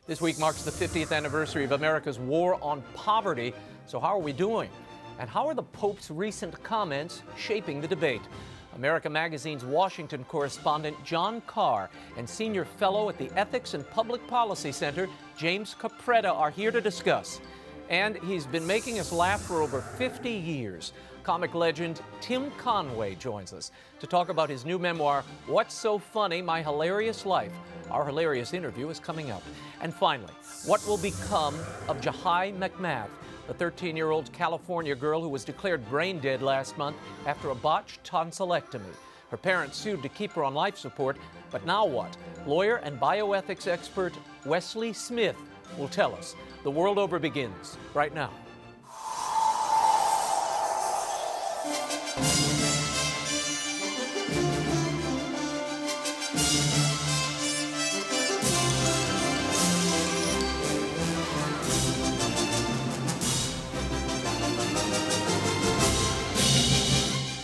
This week marks the 50th anniversary of America's war on poverty. So how are we doing? And how are the Pope's recent comments shaping the debate? America Magazine's Washington correspondent John CARR and senior fellow at the Ethics and Public Policy Center, James CAPRETTA, are here to discuss. And he's been making us laugh for over 50 years. Comic legend Tim Conway joins us to talk about his new memoir, What's So Funny? My Hilarious Life. Our hilarious interview is coming up. And finally, what will become of Jahi McMath, the 13-year-old California girl who was declared brain dead last month after a botched tonsillectomy? Her parents sued to keep her on life support, but now what? Lawyer and bioethics expert WESLEY Smith will tell us. The world over begins right now.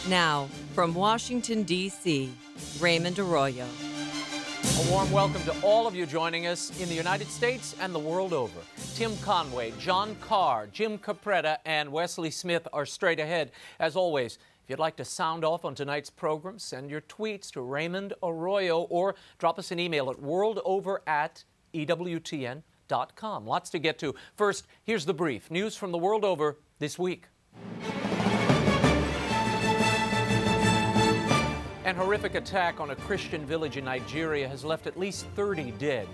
Now, from Washington, D.C., Raymond Arroyo. A warm welcome to all of you joining us in the United States and the world over. Tim Conway, John CARR, Jim CAPRETTA, and WESLEY Smith are straight ahead. As always, if you'd like to sound off on tonight's program, send your tweets to Raymond Arroyo or drop us an email at worldover@EWTN.com. Lots to get to. First, here's the brief. News from the world over this week. An horrific attack on a Christian village in Nigeria has left at least 30 dead.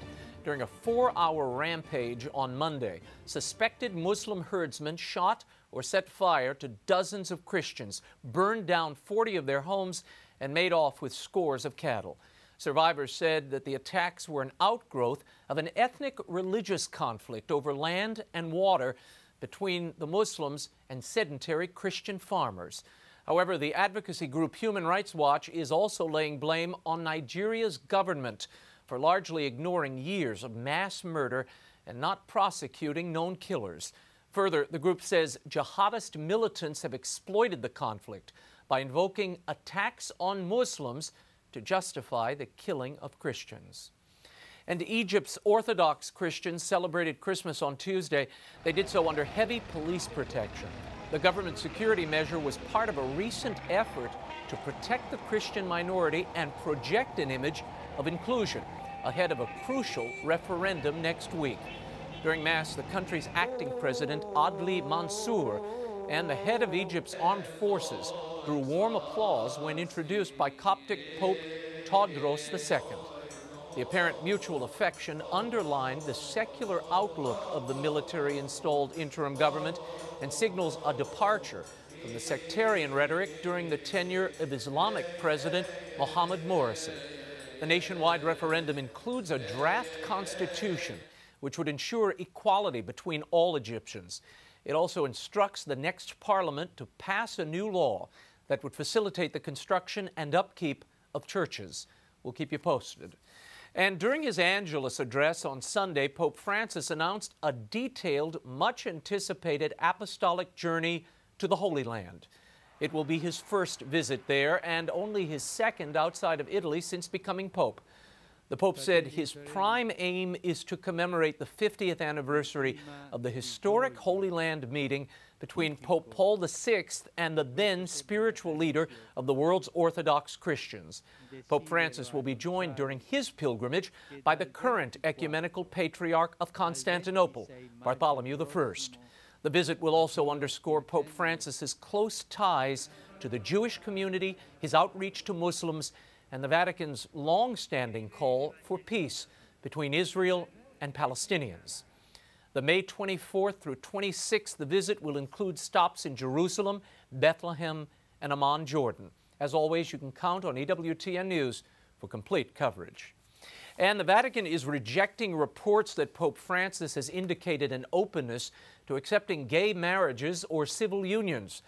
During a 4-hour rampage on Monday, suspected Muslim herdsmen shot or set fire to dozens of Christians, burned down 40 of their homes, and made off with scores of cattle. Survivors said that the attacks were an outgrowth of an ethnic religious conflict over land and water between the Muslims and sedentary Christian farmers. However, the advocacy group Human Rights Watch is also laying blame on Nigeria's government for largely ignoring years of mass murder and not prosecuting known killers. Further, the group says jihadist militants have exploited the conflict by invoking attacks on Muslims to justify the killing of Christians. And Egypt's Orthodox Christians celebrated Christmas on Tuesday. They did so under heavy police protection. The government security measure was part of a recent effort to protect the Christian minority and project an image of inclusion ahead of a crucial referendum next week. During Mass, the country's acting president, Adli Mansour, and the head of Egypt's armed forces drew warm applause when introduced by Coptic Pope Tewodros II. The apparent mutual affection underlined the secular outlook of the military-installed interim government and signals a departure from the sectarian rhetoric during the tenure of Islamic President Mohamed Morsi. The nationwide referendum includes a draft constitution which would ensure equality between all Egyptians. It also instructs the next parliament to pass a new law that would facilitate the construction and upkeep of churches. We'll keep you posted. And during his Angelus address on Sunday, Pope Francis announced a detailed, much-anticipated apostolic journey to the Holy Land. It will be his first visit there and only his second outside of Italy since becoming Pope. The Pope said his prime aim is to commemorate the 50th anniversary of the historic Holy Land meeting between Pope Paul VI and the then spiritual leader of the world's Orthodox Christians. Pope Francis will be joined during his pilgrimage by the current ecumenical patriarch of Constantinople, Bartholomew I. The visit will also underscore Pope Francis's close ties to the Jewish community, his outreach to Muslims, and the Vatican's long-standing call for peace between Israel and Palestinians. The May 24th through 26th, the visit will include stops in Jerusalem, Bethlehem, and Amman, Jordan. As always, you can count on EWTN News for complete coverage. And the Vatican is rejecting reports that Pope Francis has indicated an openness to accepting gay marriages or civil unions.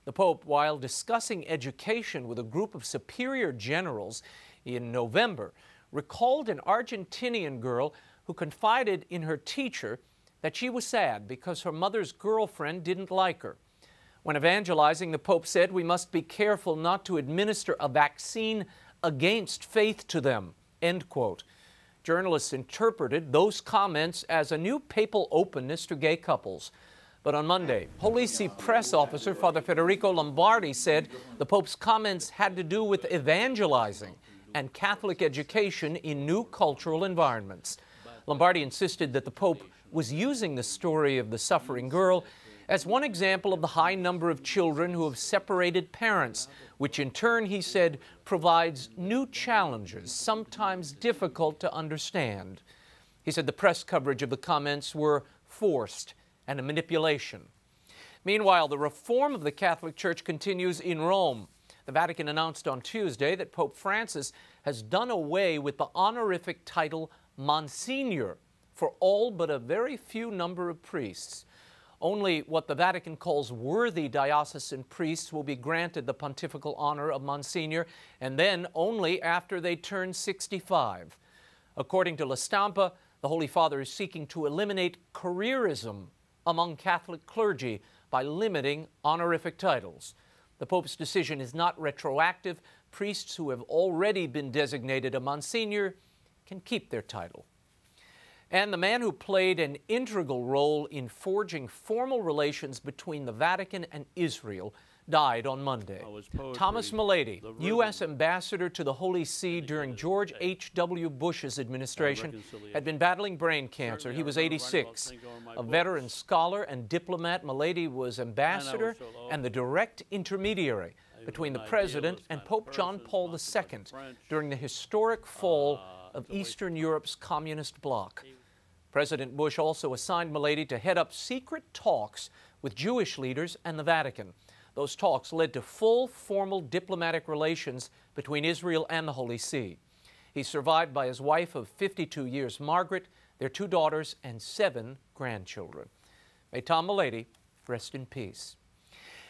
The Pope, while discussing education with a group of superior generals in November, recalled an Argentinian girl who confided in her teacher that she was sad because her mother's girlfriend didn't like her. When evangelizing, the Pope said we must be careful not to administer a vaccine against faith to them, end quote. Journalists interpreted those comments as a new papal openness to gay couples. But on Monday, Holy See press officer Father Federico Lombardi said the Pope's comments had to do with evangelizing and Catholic education in new cultural environments. Lombardi insisted that the Pope was using the story of the suffering girl as one example of the high number of children who have separated parents, which in turn, he said, provides new challenges, sometimes difficult to understand. He said the press coverage of the comments were forced and a manipulation. Meanwhile, the reform of the Catholic Church continues in Rome. The Vatican announced on Tuesday that Pope Francis has done away with the honorific title Monsignor for all but a very few number of priests. Only what the Vatican calls worthy diocesan priests will be granted the pontifical honor of Monsignor, and then only after they turn 65. According to La Stampa, the Holy Father is seeking to eliminate careerism among Catholic clergy by limiting honorific titles. The Pope's decision is not retroactive. Priests who have already been designated a Monsignor can keep their title. And the man who played an integral role in forging formal relations between the Vatican and Israel died on Monday. Thomas Milady, U.S. ambassador to the Holy See during George H.W. Bush's administration, had been battling brain cancer. He was 86. A veteran scholar and diplomat, Milady was ambassador and the direct intermediary between the President and Pope John Paul II during the historic fall of Eastern Europe's communist bloc. President Bush also assigned Milady to head up secret talks with Jewish leaders and the Vatican. Those talks led to full, formal diplomatic relations between Israel and the Holy See. He's survived by his wife of 52 years, Margaret, their 2 daughters, and 7 grandchildren. May Tom Milady rest in peace.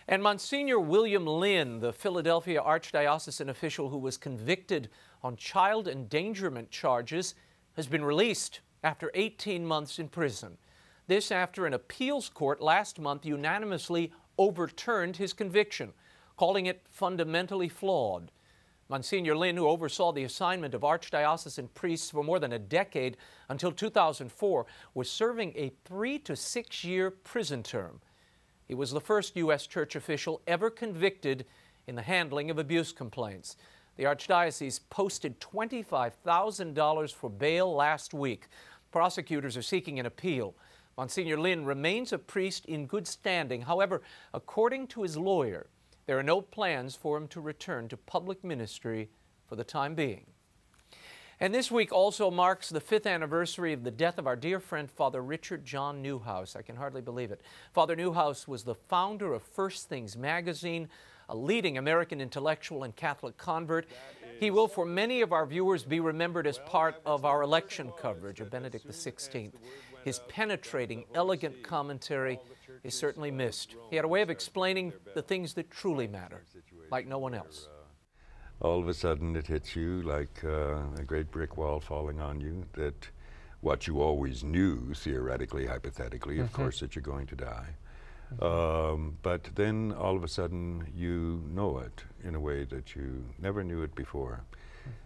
And Monsignor William Lynn, the Philadelphia Archdiocesan official who was convicted on child endangerment charges, has been released after 18 months in prison. This after an appeals court last month unanimously overturned his conviction, calling it fundamentally flawed. Monsignor Lynn, who oversaw the assignment of archdiocesan priests for more than a decade until 2004, was serving a 3 to 6 year prison term. He was the first U.S. church official ever convicted in the handling of abuse complaints. The Archdiocese posted $25,000 for bail last week. Prosecutors are seeking an appeal. Monsignor Lynn remains a priest in good standing. However, according to his lawyer, there are no plans for him to return to public ministry for the time being. And this week also marks the 5th anniversary of the death of our dear friend, Father Richard John Neuhaus. I can hardly believe it. Father Neuhaus was the founder of First Things magazine, a leading American intellectual and Catholic convert. He will, for many of our viewers, be remembered as part of our election coverage of Benedict XVI. His penetrating, elegant commentary is certainly missed. He had a way of explaining the things that truly matter, like no one else. All of a sudden it hits you like a great brick wall falling on you, that what you always knew, theoretically, hypothetically, of course, that you're going to die. But then all of a sudden you know it in a way that you never knew it before,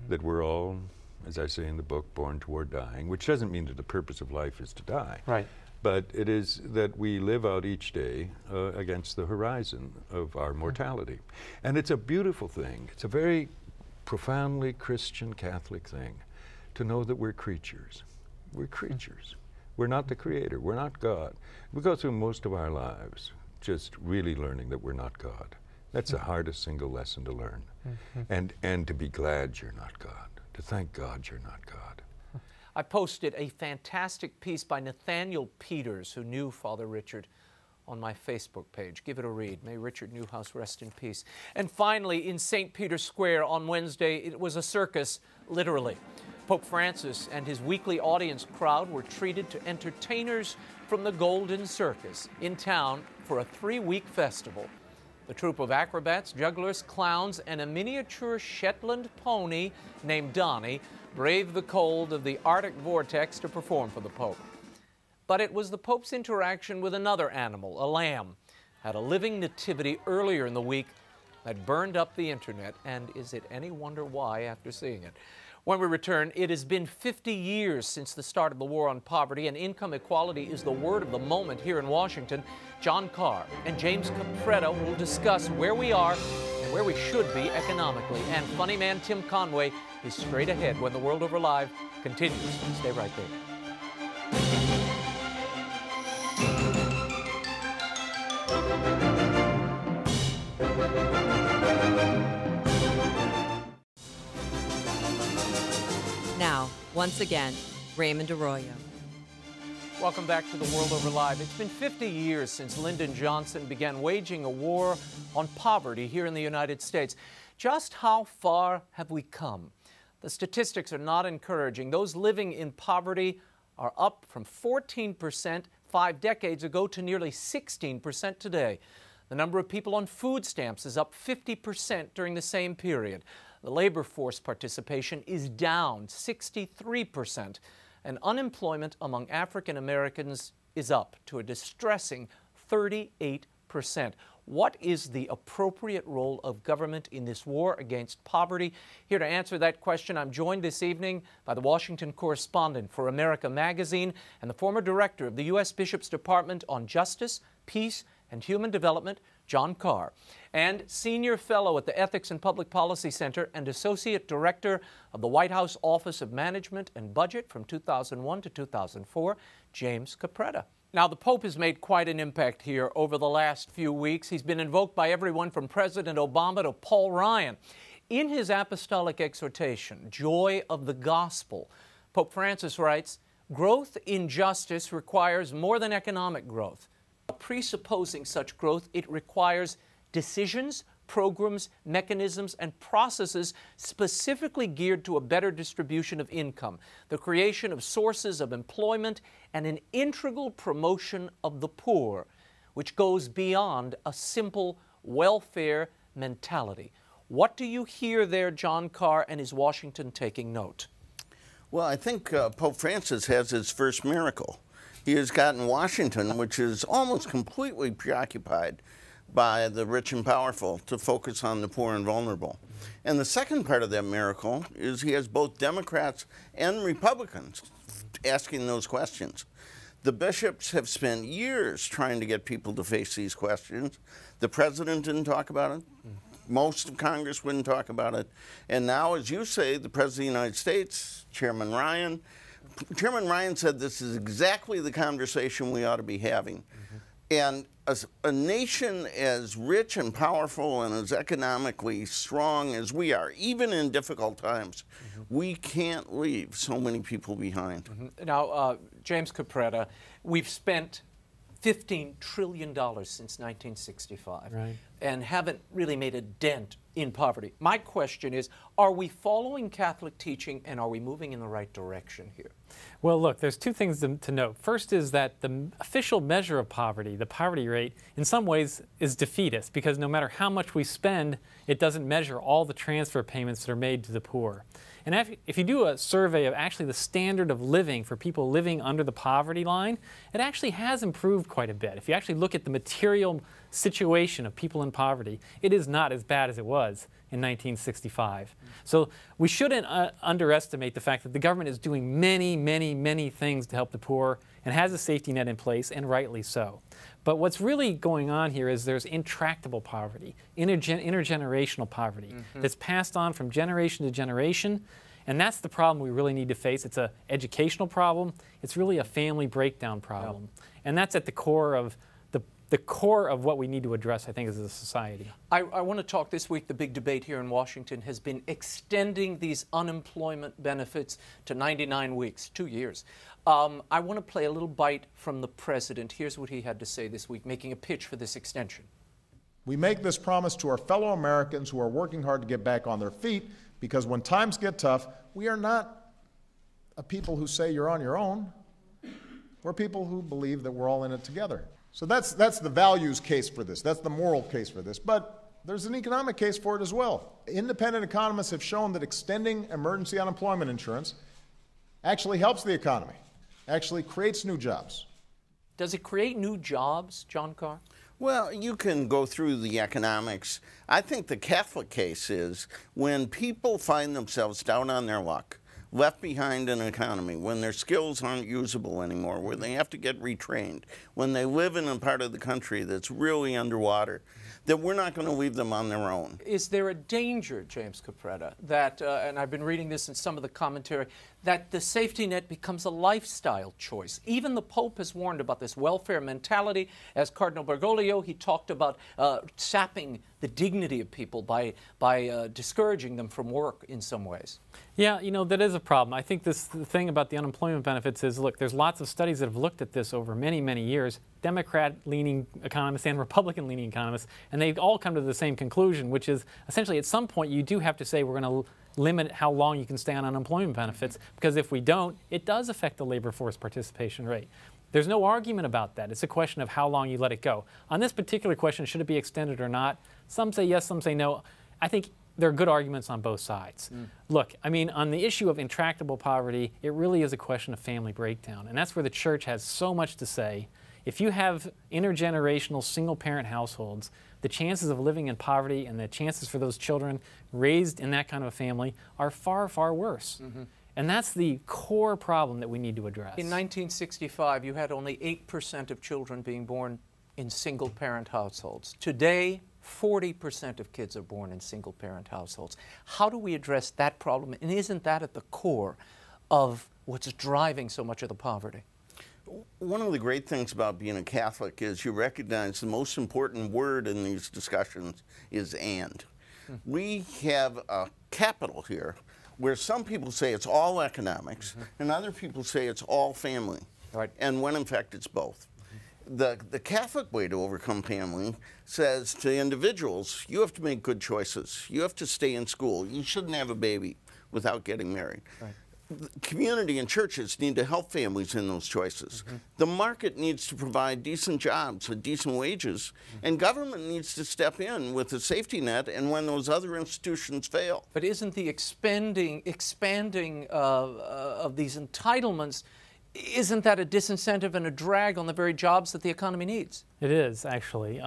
that we're all, as I say in the book, born toward dying, which doesn't mean that the purpose of life is to die. Right. But it is that we live out each day against the horizon of our mortality. And it's a beautiful thing. It's a very profoundly Christian Catholic thing to know that we're creatures. We're creatures. We're not the creator. We're not God. We go through most of our lives just really learning that we're not God. That's the hardest single lesson to learn. And to be glad you're not God. To thank God you're not God. I posted a fantastic piece by Nathaniel Peters, who knew Father Richard, on my Facebook page. Give it a read. May Richard Neuhaus rest in peace. And finally, in St. Peter's Square on Wednesday, it was a circus, literally. Pope Francis and his weekly audience crowd were treated to entertainers from the Golden Circus in town for a 3-week festival. The troupe of acrobats, jugglers, clowns, and a miniature Shetland pony named Donnie braved the cold of the Arctic vortex to perform for the Pope. But it was the Pope's interaction with another animal, a lamb, at a living nativity earlier in the week that burned up the internet. And is it any wonder why after seeing it? When we return, it has been 50 years since the start of the war on poverty, and income equality is the word of the moment here in Washington. John CARR and James CAPRETTA will discuss where we are and where we should be economically. And funny man Tim Conway is straight ahead when The World Over Live continues. Stay right there. Now, once again, Raymond Arroyo. Welcome back to The World Over Live. It's been 50 years since Lyndon Johnson began waging a war on poverty here in the United States. Just how far have we come? The statistics are not encouraging. Those living in poverty are up from 14% 5 decades ago to nearly 16% today. The number of people on food stamps is up 50% during the same period. The labor force participation is down 63%, and unemployment among African Americans is up to a distressing 38%. What is the appropriate role of government in this war against poverty? Here to answer that question, I'm joined this evening by the Washington correspondent for America Magazine and the former director of the U.S. Bishop's Department on Justice, Peace, and Human Development, John CARR, and Senior Fellow at the Ethics and Public Policy Center and Associate Director of the White House Office of Management and Budget from 2001 to 2004, James CAPRETTA. Now, the Pope has made quite an impact here over the last few weeks. He's been invoked by everyone from President Obama to Paul Ryan. In his apostolic exhortation, Joy of the Gospel, Pope Francis writes, "Growth in justice requires more than economic growth. Presupposing such growth, it requires decisions, programs, mechanisms, and processes specifically geared to a better distribution of income, the creation of sources of employment, and an integral promotion of the poor, which goes beyond a simple welfare mentality." What do you hear there, John CARR, and is Washington taking note? Well, I think Pope Francis has his first miracle. He has gotten Washington, which is almost completely preoccupied by the rich and powerful, to focus on the poor and vulnerable. And the second part of that miracle is he has both Democrats and Republicans asking those questions. The bishops have spent years trying to get people to face these questions. The president didn't talk about it. Most of Congress wouldn't talk about it. And now, as you say, the President of the United States, Chairman Ryan said this is exactly the conversation we ought to be having. And as a nation as rich and powerful and as economically strong as we are, even in difficult times, we can't leave so many people behind. Now, James CAPRETTA, we've spent $15 trillion since 1965, right, and haven't really made a dent in poverty. My question is, are we following Catholic teaching, and are we moving in the right direction here? Well, look, there's two things to note. First is that the official measure of poverty, the poverty rate, in some ways is defeatist, because no matter how much we spend, it doesn't measure all the transfer payments that are made to the poor. And if you do a survey of actually the standard of living for people living under the poverty line, it actually has improved quite a bit. If you actually look at the material situation of people in poverty, it is not as bad as it was in 1965. So we shouldn't underestimate the fact that the government is doing many, many, many things to help the poor and has a safety net in place, and rightly so. But what's really going on here is there's intractable poverty, intergenerational poverty that's passed on from generation to generation, and that's the problem we really need to face. It's an educational problem. It's really a family breakdown problem, and that's at the core of what we need to address, I think, as a society. I want to talk this week. The big debate here in Washington has been extending these unemployment benefits to 99 weeks, 2 years. I want to play a little bite from the president. Here's what he had to say this week, making a pitch for this extension. We make this promise to our fellow Americans who are working hard to get back on their feet, because when times get tough, we are not a people who say you're on your own. We're people who believe that we're all in it together. So that's the values case for this. That's the moral case for this. But there's an economic case for it as well. Independent economists have shown that extending emergency unemployment insurance actually helps the economy, actually creates new jobs. Does it create new jobs, John CARR? Well, you can go through the economics. I think the Catholic case is when people find themselves down on their luck, left behind in an economy, when their skills aren't usable anymore, where they have to get retrained, when they live in a part of the country that's really underwater, that we're not going to leave them on their own. Is there a danger, James CAPRETTA, that, and I've been reading this in some of the commentary, that the safety net becomes a lifestyle choice? Even the Pope has warned about this welfare mentality. As Cardinal Bergoglio, he talked about sapping the dignity of people by discouraging them from work in some ways. Yeah, you know, that is a problem. I think the thing about the unemployment benefits is, look, there's lots of studies that have looked at this over many, many years, Democrat-leaning economists and Republican-leaning economists, and they've all come to the same conclusion, which is essentially at some point you do have to say we're going to limit how long you can stay on unemployment benefits, because if we don't, it does affect the labor force participation rate. There's no argument about that. It's a question of how long you let it go. On this particular question, should it be extended or not? Some say yes, some say no. I think there are good arguments on both sides. Look, I mean, on the issue of intractable poverty, it really is a question of family breakdown, and that's where the church has so much to say. If you have intergenerational single-parent households, the chances of living in poverty and the chances for those children raised in that kind of a family are far, far worse. And that's the core problem that we need to address. In 1965, you had only 8% of children being born in single-parent households. Today, 40% of kids are born in single-parent households. How do we address that problem? And isn't that at the core of what's driving so much of the poverty? One of the great things about being a Catholic is you recognize the most important word in these discussions is "and." We have a capital here where some people say it's all economics and other people say it's all family. Right. And when in fact it's both. The Catholic way to overcome family says to individuals, you have to make good choices. You have to stay in school. You shouldn't have a baby without getting married. Right. The community and churches need to help families in those choices. The market needs to provide decent jobs at decent wages, and government needs to step in with a safety net and when those other institutions fail. But isn't the expanding of these entitlements, isn't that a disincentive and a drag on the very jobs that the economy needs? It is, actually.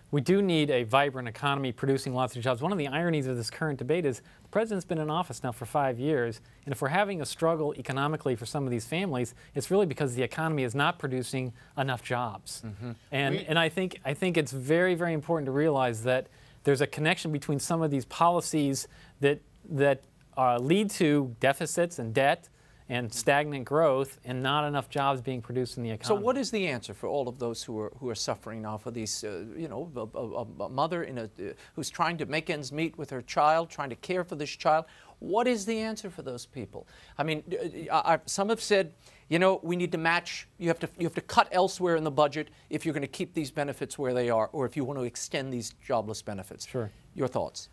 We do need a vibrant economy producing lots of jobs. One of the ironies of this current debate is the president's been in office now for 5 years, and if we're having a struggle economically for some of these families, it's really because the economy is not producing enough jobs. And I think it's very, very important to realize that there's a connection between some of these policies that lead to deficits and debt and stagnant growth and not enough jobs being produced in the economy. So what is the answer for all of those who are suffering now, for these, you know, a mother who's trying to make ends meet with her child, trying to care for this child? What is the answer for those people? I mean, some have said, you know, we need to match, you have to cut elsewhere in the budget if you're going to keep these benefits where they are, or if you want to extend these jobless benefits. Sure. Your thoughts?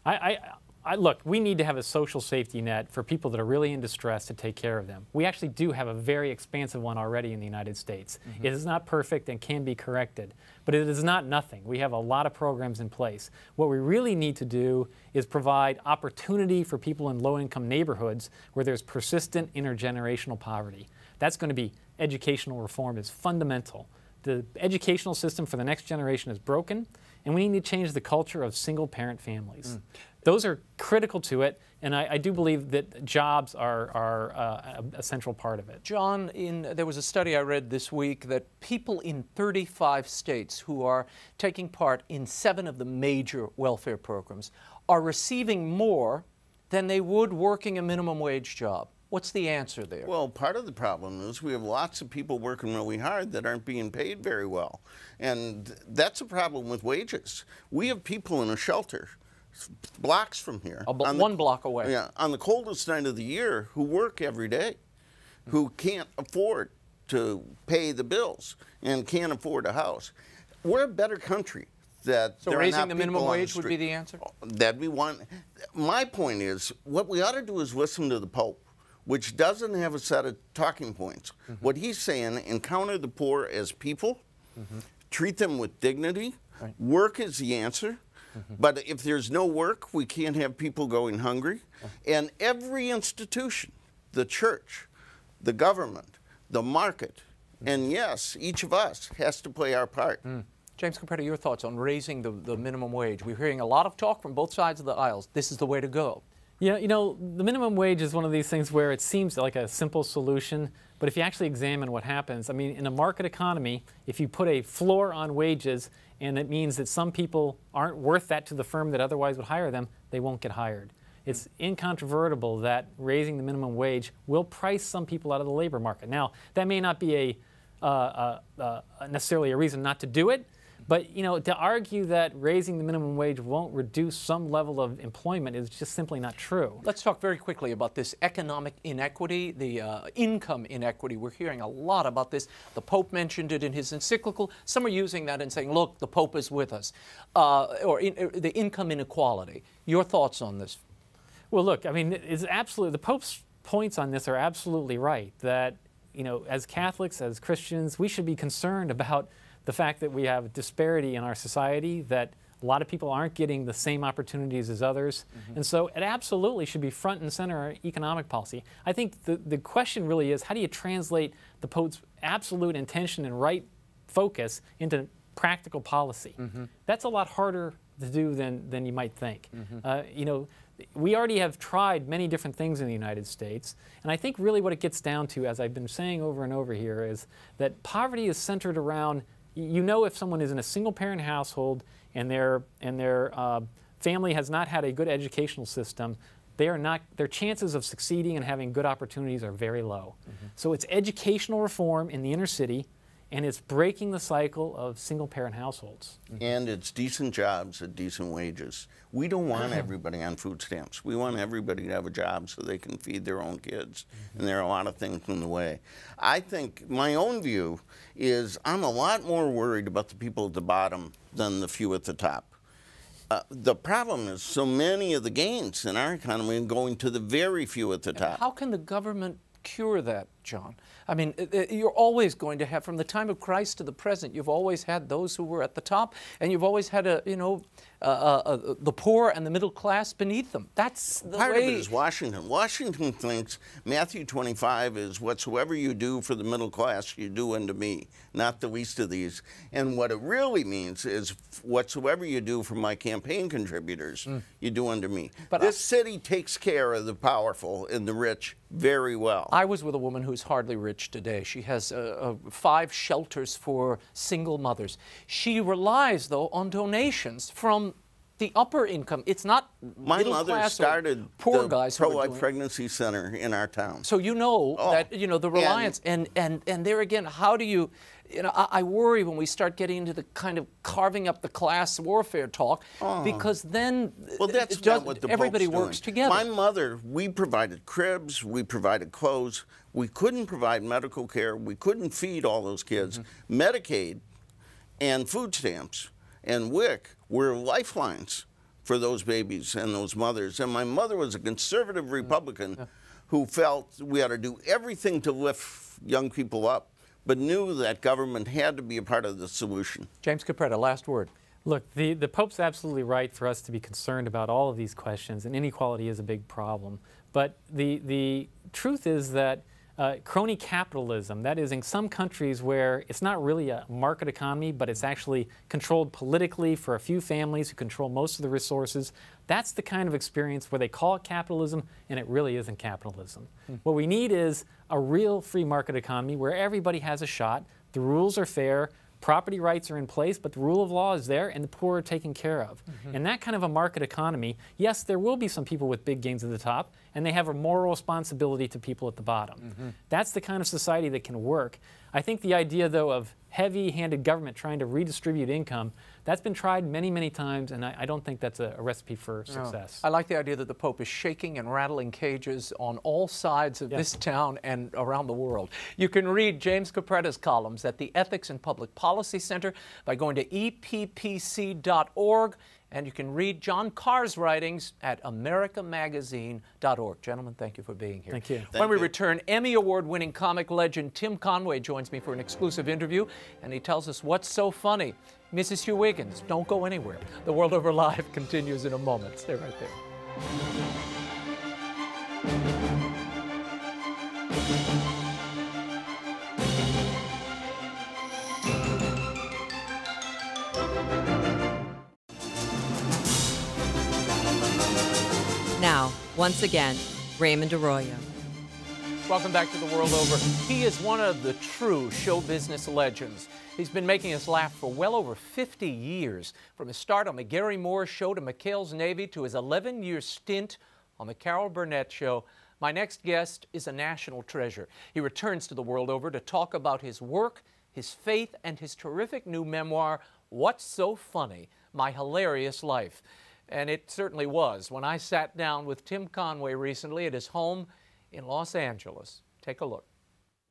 Look, we need to have a social safety net for people that are really in distress to take care of them. We actually do have a very expansive one already in the United States. It is not perfect and can be corrected, but it is not nothing. We have a lot of programs in place. What we really need to do is provide opportunity for people in low-income neighborhoods where there's persistent intergenerational poverty. That's going to be educational reform is fundamental. The educational system for the next generation is broken, and we need to change the culture of single-parent families. Those are critical to it, and I do believe that jobs are a central part of it. John, there was a study I read this week that people in 35 states who are taking part in 7 of the major welfare programs are receiving more than they would working a minimum wage job. What's the answer there? Well, part of the problem is we have lots of people working really hard that aren't being paid very well. And that's a problem with wages. We have people in a shelter blocks from here. One block away. Yeah, on the coldest night of the year, who work every day, who can't afford to pay the bills and can't afford a house. We're a better country. So raising the minimum wage would be the answer? That'd be one. My point is, what we ought to do is listen to the Pope, which doesn't have a set of talking points. What he's saying, encounter the poor as people, treat them with dignity, work is the answer, but if there's no work, we can't have people going hungry. And every institution, the church, the government, the market, and yes, each of us has to play our part. James CAPRETTA, your thoughts on raising the minimum wage? We're hearing a lot of talk from both sides of the aisles. This is the way to go. Yeah, you know, the minimum wage is one of these things where it seems like a simple solution, but if you actually examine what happens, I mean, in a market economy, if you put a floor on wages and it means that some people aren't worth that to the firm that otherwise would hire them, they won't get hired. It's incontrovertible that raising the minimum wage will price some people out of the labor market. Now, that may not be necessarily a reason not to do it, but you know, to argue that raising the minimum wage won't reduce some level of employment is just simply not true. Let's talk very quickly about this economic inequity, the income inequity. We're hearing a lot about this. The Pope mentioned it in his encyclical. Some are using that and saying, look, the Pope is with us. The income inequality. Your thoughts on this? Well, look, I mean, it's absolutely, the Pope's points on this are absolutely right, that, you know, as Catholics, as Christians, we should be concerned about the fact that we have disparity in our society, that a lot of people aren't getting the same opportunities as others. And so it absolutely should be front and center our economic policy. I think the question really is, how do you translate the Pope's absolute intention and right focus into practical policy? That's a lot harder to do than you might think. You know, we already have tried many different things in the United States, and I think really what it gets down to, as I've been saying over and over here, is that poverty is centered around, you know, if someone is in a single-parent household and their family has not had a good educational system, their chances of succeeding and having good opportunities are very low. So it's educational reform in the inner city, and it's breaking the cycle of single-parent households. And it's decent jobs at decent wages. We don't want everybody on food stamps. We want everybody to have a job so they can feed their own kids. And there are a lot of things in the way. I think my own view is I'm a lot more worried about the people at the bottom than the few at the top. The problem is so many of the gains in our economy are going to the very few at the top. How can the government cure that, John? I mean, you're always going to have, from the time of Christ to the present, you've always had those who were at the top, and you've always had, the poor and the middle class beneath them. That's the Part way. of it is Washington. Washington thinks Matthew 25 is whatsoever you do for the middle class, you do unto me, not the least of these. And what it really means is whatsoever you do for my campaign contributors, you do unto me. But this city takes care of the powerful and the rich very well. I was with a woman who's hardly rich today. She has 5 shelters for single mothers. She relies, though, on donations from the upper income. It's not my middle mother class started or poor the guys. pro-life pregnancy center in our town. So you know that the reliance and there again, how do you? I worry when we start getting into the kind of carving up the class warfare talk, because then that's not what the everybody Pope's works doing. together. My mother, we provided cribs, we provided clothes, we couldn't provide medical care, we couldn't feed all those kids. Medicaid and food stamps and WIC were lifelines for those babies and those mothers. And my mother was a conservative Republican who felt we ought to do everything to lift young people up, but knew that government had to be a part of the solution. James CAPRETTA, last word. Look, the Pope's absolutely right for us to be concerned about all of these questions, and inequality is a big problem. But the truth is that crony capitalism, that is, in some countries where it's not really a market economy, but it's actually controlled politically for a few families who control most of the resources, that's the kind of experience where they call it capitalism, and it really isn't capitalism. What we need is a real free market economy where everybody has a shot, the rules are fair, property rights are in place, but the rule of law is there, and the poor are taken care of. In that kind of a market economy, yes, there will be some people with big gains at the top, and they have a moral responsibility to people at the bottom. That's the kind of society that can work. I think the idea, though, of heavy-handed government trying to redistribute income, that's been tried many, many times, and I don't think that's a recipe for success. I like the idea that the Pope is shaking and rattling cages on all sides of this town and around the world. You can read James CAPRETTA's columns at the Ethics and Public Policy Center by going to eppc.org, and you can read John Carr's writings at americamagazine.org. Gentlemen, thank you for being here. Thank you. When we return, Emmy Award-winning comic legend Tim Conway joins me for an exclusive interview, and he tells us what's so funny. Mrs. Hugh Wiggins, don't go anywhere. The World Over Live continues in a moment. Stay right there. Now, Once again, Raymond Arroyo. Welcome back to The World Over. He is one of the true show business legends. He's been making us laugh for well over 50 years, from his start on the Garry Moore Show to McHale's Navy to his 11-year stint on the Carol Burnett Show. My next guest is a national treasure. He returns to The World Over to talk about his work, his faith, and his terrific new memoir, What's So Funny? My Hilarious Life. And it certainly was when I sat down with Tim Conway recently at his home in Los Angeles. Take a look.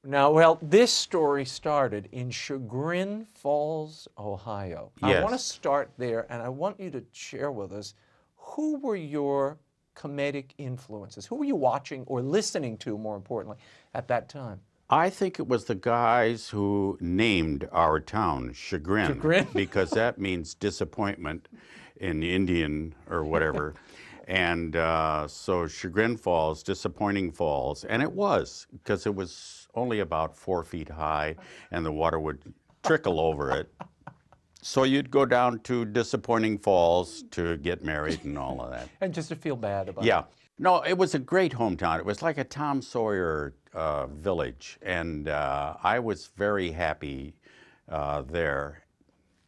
Now, well, this story started in Chagrin Falls, Ohio. Yes. I want to start there, and I want you to share with us, who were your comedic influences? Who were you watching or listening to, more importantly, at that time? I think it was the guys who named our town Chagrin. Chagrin? Because that means disappointment in Indian or whatever. And so Chagrin Falls, Disappointing Falls, and it was, because it was only about 4 feet high and the water would trickle over it. So you'd go down to Disappointing Falls to get married and all of that. And just to feel bad about it. Yeah. No, it was a great hometown. It was like a Tom Sawyer village, and I was very happy there.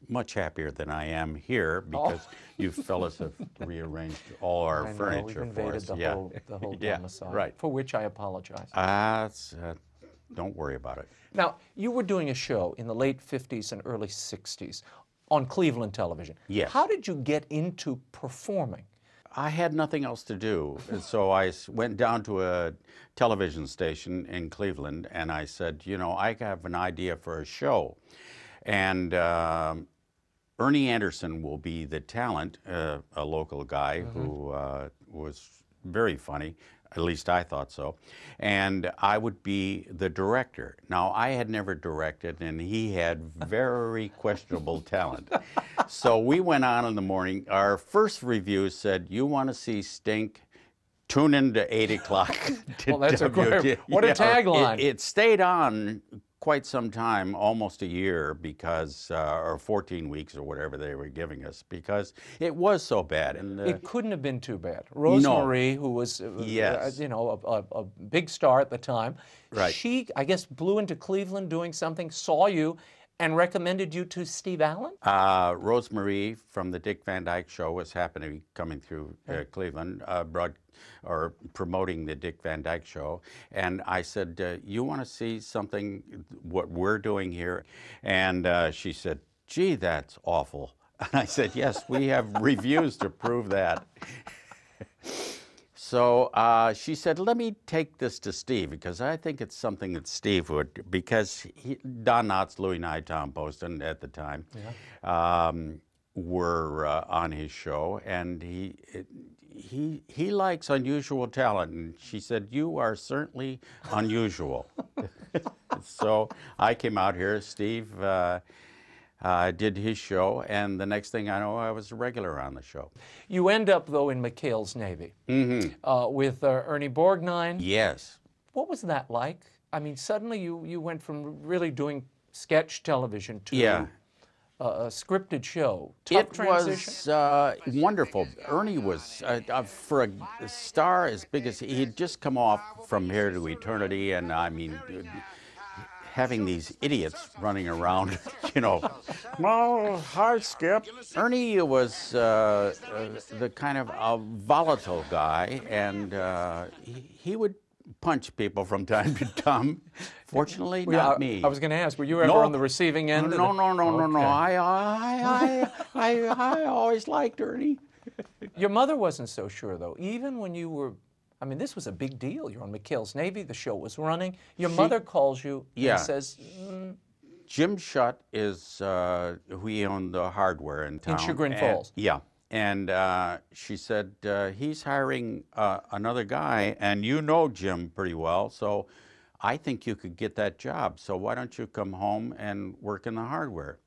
Much happier than I am here, because you fellas have rearranged all our furniture for us. The whole Yeah, domicile, right. for which I apologize. Don't worry about it. Now, you were doing a show in the late 50s and early 60s on Cleveland television. Yes. How did you get into performing? I had nothing else to do, and so I went down to a television station in Cleveland, and I said, you know, I have an idea for a show. And Ernie Anderson will be the talent, a local guy who was very funny, at least I thought so, and I would be the director. Now, I had never directed, and he had very questionable talent. So we went on in the morning. Our first review said, you want to see Stink? Tune in to 8 o'clock. Well, that's a great, what a tagline. It stayed on quite some time, almost a year, because, or 14 weeks or whatever they were giving us, because it was so bad. And it couldn't have been too bad. Rosemary, who was, yes, you know, a big star at the time, right. She, I guess, blew into Cleveland doing something, saw you, and recommended you to Steve Allen? Rosemary from the Dick Van Dyke Show was happening coming through Cleveland, promoting the Dick Van Dyke Show, and I said, you want to see something, what we're doing here? And she said, gee, that's awful. And I said, yes, we have reviews to prove that. So she said, let me take this to Steve, because I think it's something that Steve would, because Don Knotts, Louis Nye, Tom Poston at the time were on his show, and he likes unusual talent. And she said, you are certainly unusual. So I came out here, Steve did his show, and the next thing I know, I was a regular on the show. You end up, though, in McHale's Navy with Ernie Borgnine. Yes. What was that like? I mean, suddenly you went from really doing sketch television to a scripted show. Tough transition? It was wonderful. Ernie was, for a star as big as he had just come off from Here to Eternity, and I mean, having these idiots running around, you know, oh, hi, Skip. Ernie was the kind of a volatile guy, and he would punch people from time to time. Fortunately, not me. I was going to ask, were you ever on the receiving end? No. I always liked Ernie. Your mother wasn't so sure, though. Even when you were, I mean, this was a big deal. You're on McHale's Navy. The show was running. Your mother calls you and says, Jim Shutt is who owned the hardware in town. In Chagrin Falls. Yeah. And she said, he's hiring another guy, and you know Jim pretty well, so I think you could get that job. So why don't you come home and work in the hardware?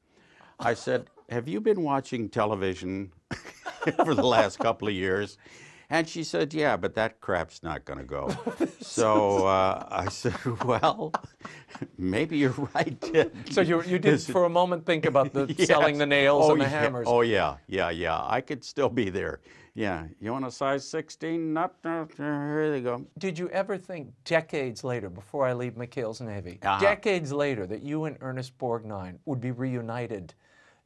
I said, have you been watching television for the last couple of years? And she said, yeah, but that crap's not going to go. So I said, well, maybe you're right. So you did for a moment think about the selling the nails and the hammers. Oh, yeah. I could still be there. Yeah, you want a size 16? Not, here they go. Did you ever think decades later, before I leave McHale's Navy, Uh-huh. decades later, that you and Ernest Borgnine would be reunited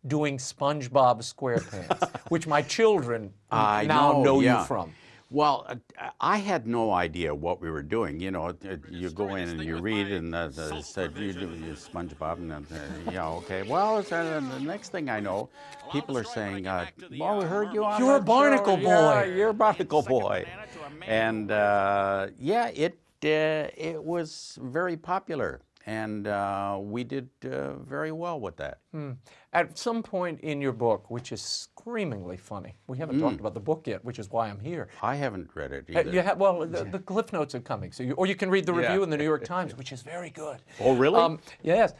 doing SpongeBob SquarePants, which my children now know you from? Well, I had no idea what we were doing. You know, you go in and you read, and said you do SpongeBob, and yeah, okay. Well, the next thing I know, people are saying, "Well, we heard you on You're a that Barnacle show." Boy. Yeah, you're a Barnacle Boy, and yeah, it was very popular, and we did very well with that. At some point in your book, which is screamingly funny, we haven't talked about the book yet, which is why I'm here. I haven't read it either. You have, well, the Cliff Notes are coming, so or you can read the review in the New York Times, which is very good. Oh, really? Yes.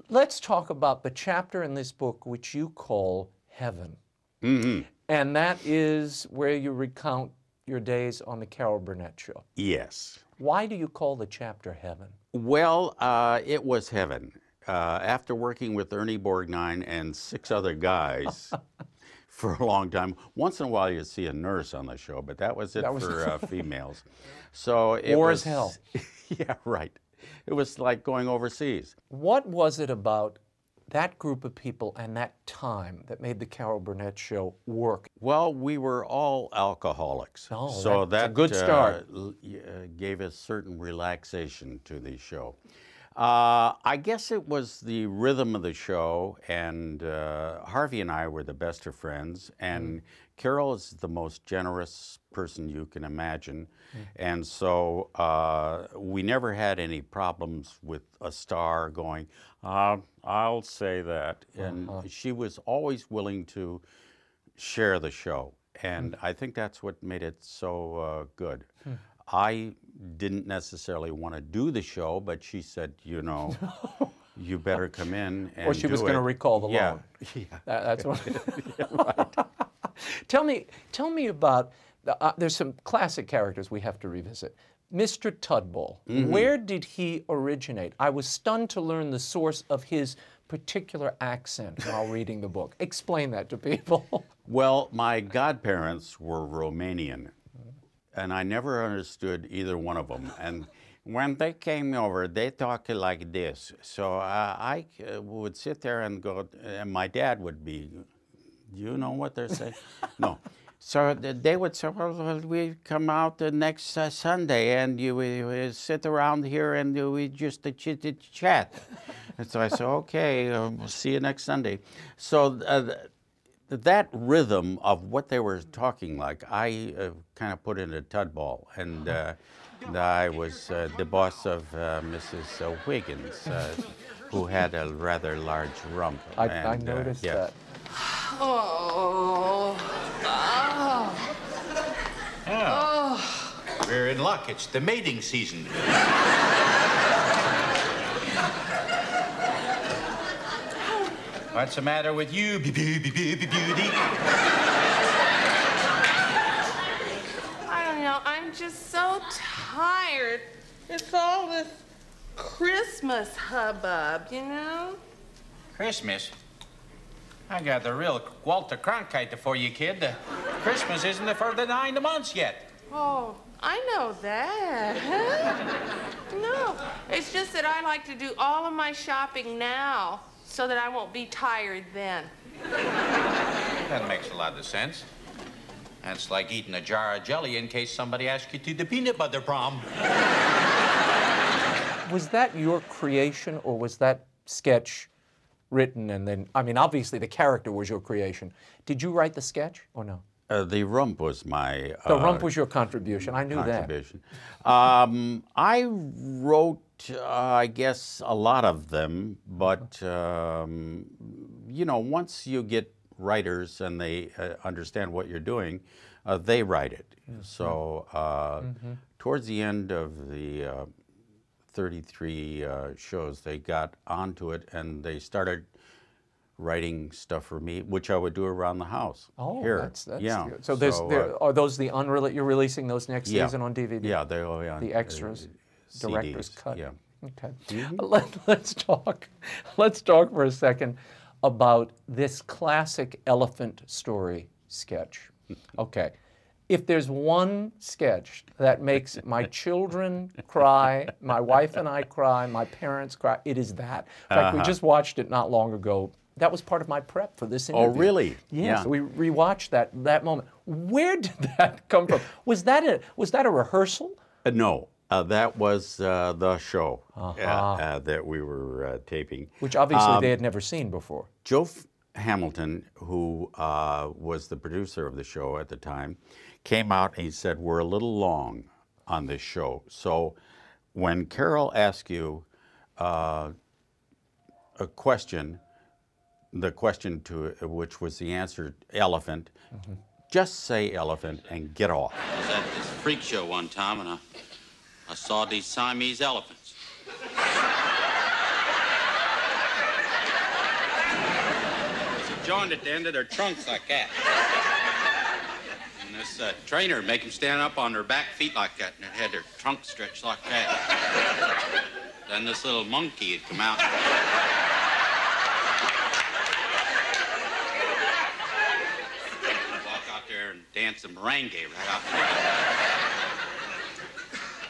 Let's talk about the chapter in this book which you call Heaven. And that is where you recount your days on the Carol Burnett Show. Yes. Why do you call the chapter Heaven? Well, it was heaven. After working with Ernie Borgnine and 6 other guys for a long time, once in a while you'd see a nurse on the show, but that was it for females. So it War was, as hell. Yeah, right. It was like going overseas. What was it about that group of people and that time that made the Carol Burnett Show work? Well, we were all alcoholics, Oh, so that's a good start. Gave us certain relaxation to the show. I guess it was the rhythm of the show, and Harvey and I were the best of friends, and Carol is the most generous person you can imagine, and so we never had any problems with a star going, I'll say that, and she was always willing to share the show, and I think that's what made it so good. I didn't necessarily want to do the show, but she said, you know, you better come in and Or she was going to recall the loan. Yeah. That's what. Yeah, right. Tell me about. There's some classic characters we have to revisit. Mr. Tudball. Where did he originate? I was stunned to learn the source of his particular accent while reading the book. Explain that to people. Well, my godparents were Romanian, and I never understood either one of them. And when they came over, they talked like this. So I would sit there and go, and my dad would be, you know what they're saying? No. So they would say, well, we come out the next Sunday, and we sit around here, and we just chat. And so I said, okay, we'll see you next Sunday. So that rhythm of what they were talking like, I kind of put in a Tudball, and I was the boss of Mrs. Wiggins, who had a rather large rump. I noticed that. We're in luck. It's the mating season. What's the matter with you, beauty? I don't know. I'm just so tired. It's all this Christmas hubbub, you know? Christmas? I got the real Walter Cronkite for you, kid. Christmas isn't for the 9 months yet. Oh, I know that. No, it's just that I like to do all of my shopping now so that I won't be tired then. That makes a lot of sense. That's like eating a jar of jelly in case somebody asks you to the peanut butter prom. Was that your creation, or was that sketch written and then, I mean, obviously the character was your creation. Did you write the sketch or no? The rump was my The rump was your contribution. I knew contribution. I wrote, I guess, a lot of them, but you know, once you get writers and they understand what you're doing, they write it. So towards the end of the 33 shows, they got onto it and they started writing stuff for me, which I would do around the house. Oh, here. that's yeah. good. So are those the you're releasing those next season on DVD? Yeah, they're on the extras, director's CDs, cut. Yeah. Okay. Let's talk for a second about this classic elephant story sketch. Okay. If there's one sketch that makes my children cry, my wife and I cry, my parents cry, it is that. In fact, we just watched it not long ago. That was part of my prep for this interview. Oh, really? Yes, Yeah. we rewatched that moment. Where did that come from? Was that a rehearsal? No, that was the show that we were taping. Which obviously they had never seen before. Joe Hamilton, who was the producer of the show at the time, came out and he said, we're a little long on this show. So when Carol asks you a question, the question to which was the answer, elephant, just say elephant and get off. I was at this freak show one time and I saw these Siamese elephants. It's joined at the end of their trunks like that. And this trainer would make them stand up on their back feet like that, and it had their trunks stretched like that. Then this little monkey had come out. Walk out there and dance a merengue right out there.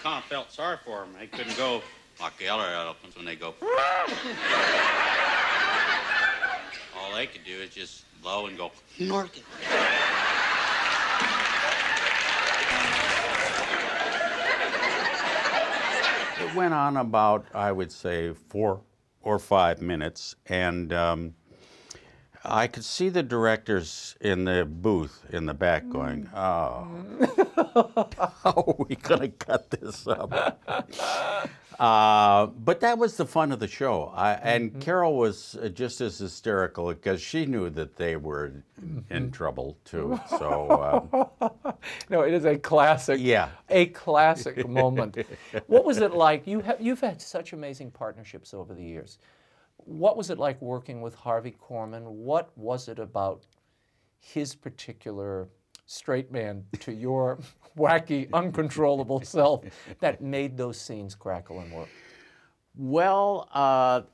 Kind of felt sorry for them. They couldn't go like the other elephants when they go. All they could do is just blow and go, North. It went on about, I would say, 4 or 5 minutes, and I could see the directors in the booth in the back going, oh, how are we going to cut this up? But that was the fun of the show. And Carol was just as hysterical because she knew that they were in trouble too. So no, it is a classic. Yeah, a classic moment. What was it like? You've had such amazing partnerships over the years. What was it like working with Harvey Korman? What was it about his particular straight man to your wacky, uncontrollable self that made those scenes crackle and work? Well,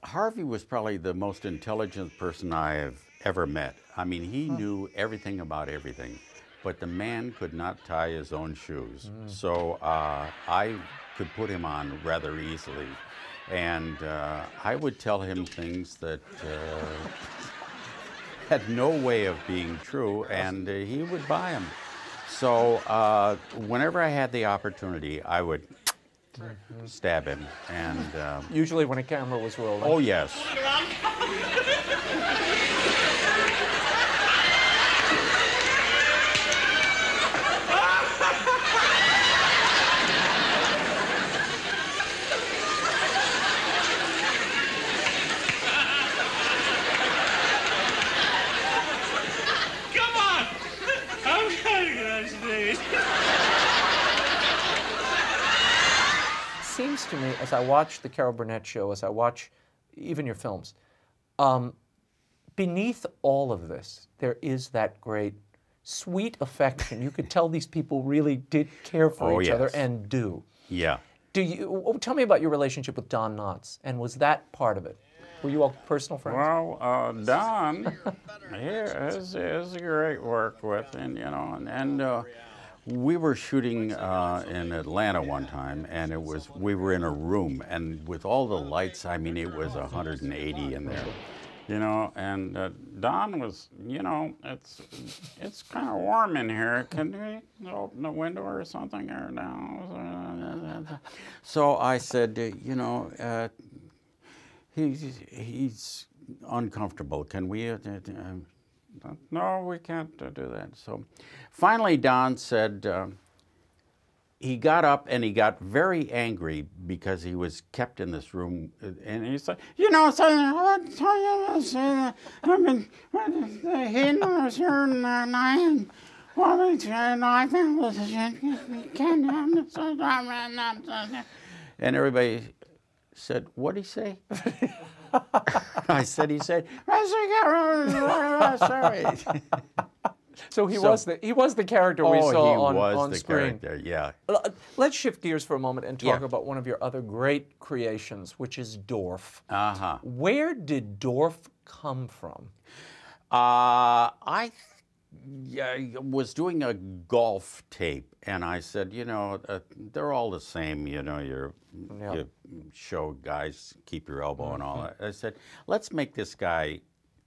Harvey was probably the most intelligent person I have ever met. I mean, he knew everything about everything, but the man could not tie his own shoes. So I could put him on rather easily. And I would tell him things that had no way of being true, and he would buy them. So whenever I had the opportunity, I would stab him. And usually when a camera was rolling. Oh, yes. Seems to me, as I watch the Carol Burnett Show, as I watch even your films, beneath all of this, there is that great, sweet affection. You could tell these people really did care for each other and do. Yeah. Tell me about your relationship with Don Knotts, and was that part of it? Were you all personal friends? Well, Don, he is a great work with, and you know, and we were shooting in Atlanta one time, and we were in a room, and with all the lights, I mean, it was 180 in there, you know. And Don was, you know, it's kind of warm in here. Can we open the window or something or no? So I said, you know, he's uncomfortable. Can we? No, we can't do that. So finally Don said, he got up and he got very angry because he was kept in this room. And he said, you know, so he knows you're nine. And everybody said, what'd he say? I said, he said, sorry. So he was the character we saw on screen. Character, yeah. Let's shift gears for a moment and talk about one of your other great creations, which is Dorf. Uh-huh. Where did Dorf come from? I yeah, I was doing a golf tape, and I said, you know, they're all the same. You know, you show guys keep your elbow and all that. I said, let's make this guy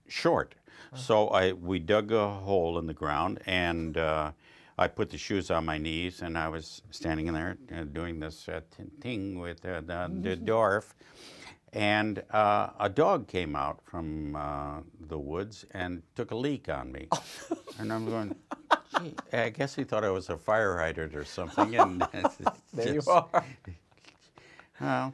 short. So we dug a hole in the ground, and I put the shoes on my knees, and I was standing in there doing this ting with the dwarf. And a dog came out from the woods and took a leak on me. And I'm going, gee, I guess he thought I was a fire hydrant or something. And there you are. Well,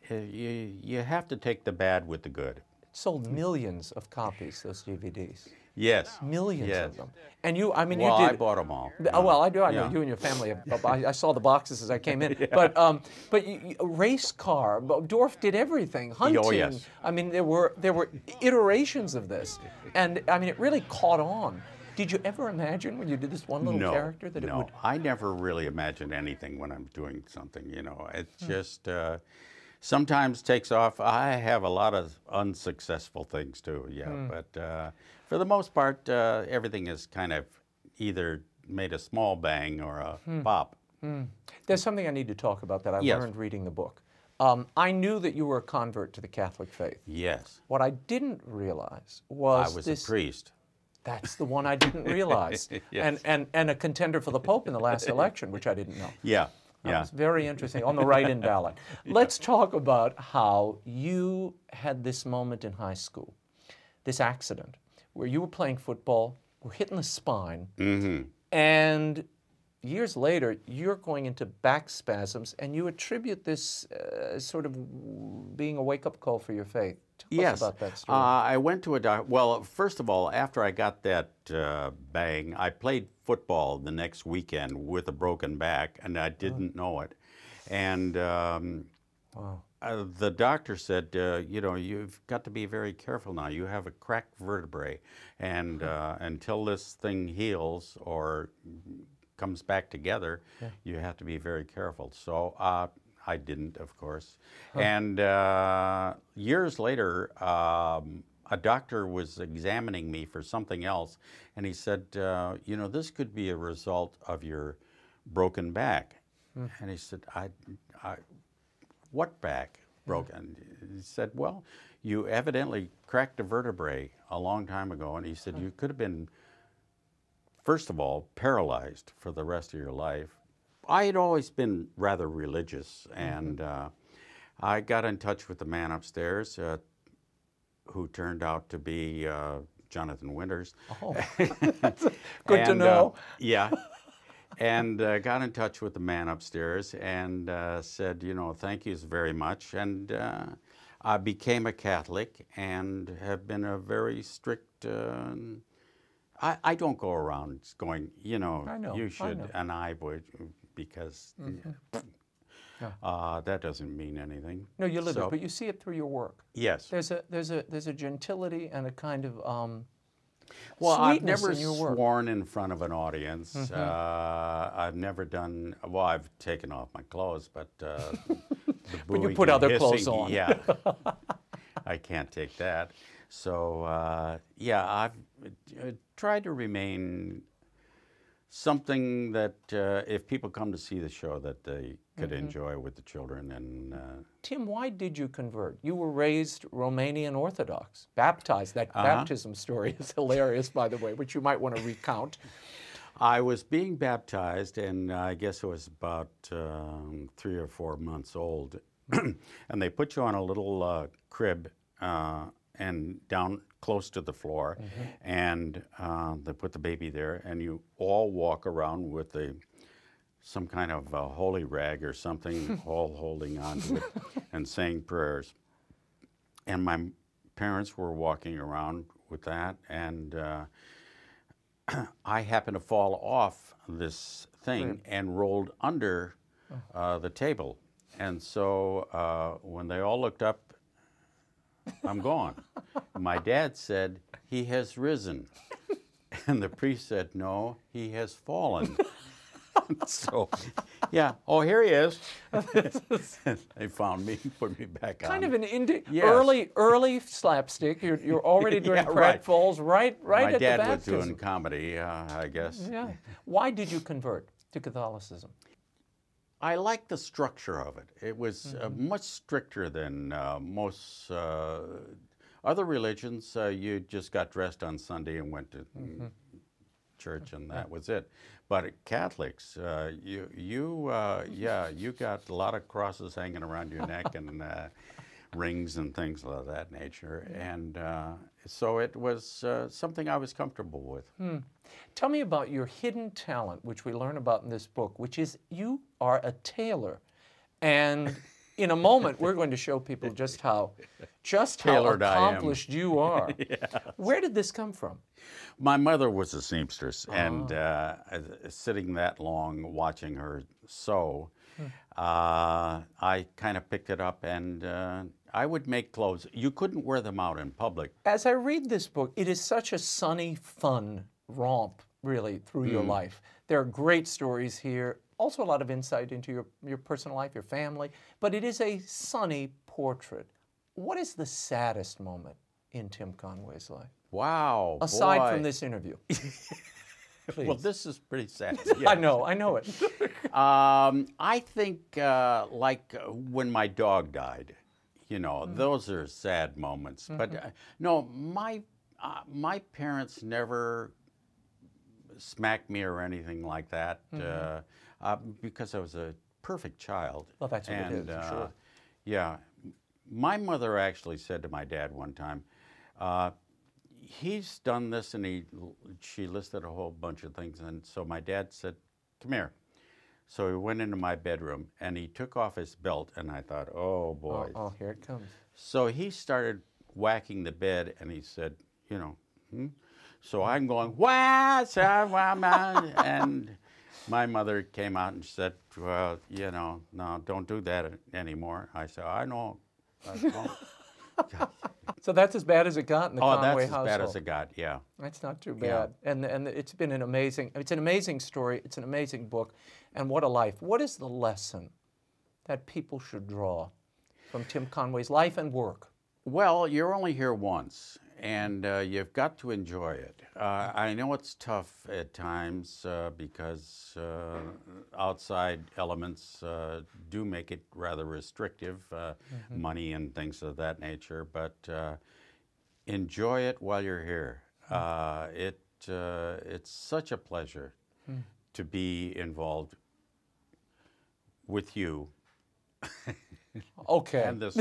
you have to take the bad with the good. It sold millions of copies, those DVDs. Yes. Millions yes. of them. And you, I mean, well, you did. I bought them all. Well, I do. I know yeah. you and your family. I saw the boxes as I came in. Yeah. But race car, Dorff did everything. Hunting. Oh, yes. I mean, there were iterations of this, and I mean, it really caught on. Did you ever imagine when you did this one little character that it would? No, I never really imagined anything when I'm doing something. You know, it just sometimes takes off. I have a lot of unsuccessful things too. Yeah, but. For the most part, everything is kind of either made a small bang or a pop. There's something I need to talk about that I learned reading the book. I knew that you were a convert to the Catholic faith. Yes. What I didn't realize was I was a priest. That's the one I didn't realize. Yes. And a contender for the Pope in the last election, which I didn't know. Yeah. Yeah. It's very interesting, on the write-in ballot. Let's talk about how you had this moment in high school, this accident, where you were playing football, were hit in the spine, and years later, you're going into back spasms, and you attribute this sort of being a wake-up call for your faith. Tell us about that story. I went to a doctor. Well, first of all, after I got that bang, I played football the next weekend with a broken back, and I didn't know it. And wow. The doctor said, you know, you've got to be very careful now. You have a cracked vertebrae, and until this thing heals or comes back together, you have to be very careful. So I didn't, of course. And years later, a doctor was examining me for something else, and he said, you know, this could be a result of your broken back. And he said, what back broken? He said, well, you evidently cracked a vertebrae a long time ago. And he said, you could have been, first of all, paralyzed for the rest of your life. I had always been rather religious, and I got in touch with the man upstairs who turned out to be Jonathan Winters. Oh, good to know. Yeah. And got in touch with the man upstairs and said, you know, thank you very much. And I became a Catholic and have been a very strict, I don't go around going, you know, you should, and I would, because that doesn't mean anything. No, you live it, but you see it through your work. Yes. There's a gentility and a kind of well, I've sweetness never in your work. sworn in front of an audience. I've never done, well, I've taken off my clothes, but the but you put other clothes on. Yeah, I can't take that. So, yeah, I've tried to remain something that if people come to see the show that they could enjoy with the children. And Tim, why did you convert? You were raised Romanian Orthodox, baptized. That baptism story is hilarious, by the way, which you might want to recount. I was being baptized, and I guess it was about 3 or 4 months old. And they put you on a little crib and down close to the floor, and they put the baby there, and you all walk around with some kind of holy rag or something, all holding on to it and saying prayers. And my parents were walking around with that, and I happened to fall off this thing and rolled under the table. And so when they all looked up, I'm gone. My dad said, he has risen. And the priest said, no, he has fallen. So, yeah. Oh, here he is. They found me, put me back on. Kind of an Yes. early slapstick. You're already doing Yeah, right. pratfalls right My at the dad baptism. was doing comedy, I guess. Yeah. Why did you convert to Catholicism? I liked the structure of it. It was much stricter than most other religions. You just got dressed on Sunday and went to church, and that was it. But Catholics, you got a lot of crosses hanging around your neck and rings and things of that nature. And so it was something I was comfortable with. Tell me about your hidden talent, which we learn about in this book, which is you are a tailor. And in a moment, we're going to show people just how Tailored I am. accomplished you are. Yes. Where did this come from? My mother was a seamstress, and sitting that long watching her sew, I kind of picked it up, and I would make clothes. You couldn't wear them out in public. As I read this book, it is such a sunny, fun romp, really, through your life. There are great stories here, also a lot of insight into your personal life, your family, but it is a sunny portrait. What is the saddest moment in Tim Conway's life? Wow, Aside boy. from this interview. Please. Well, this is pretty sad. I know it. I think like when my dog died, you know, those are sad moments. But no, my parents never smacked me or anything like that because I was a perfect child. Well, that's what it is, sure. Yeah. My mother actually said to my dad one time, he's done this, and she listed a whole bunch of things, and so my dad said, come here. So he went into my bedroom, and he took off his belt, and I thought, oh, boy. Oh, here it comes. So he started whacking the bed, and he said, you know, So I'm going, and my mother came out and said, well, you know, no, don't do that anymore. I said, I know. So that's as bad as it got in the Conway household. Oh, that's as bad as it got, yeah. That's not too bad. Yeah. And it's been an amazing story. It's an amazing book. And what a life. What is the lesson that people should draw from Tim Conway's life and work? Well, you're only here once, and you've got to enjoy it. I know it's tough at times because outside elements do make it rather restrictive, money and things of that nature, but enjoy it while you're here. It's such a pleasure to be involved with you. Okay. And this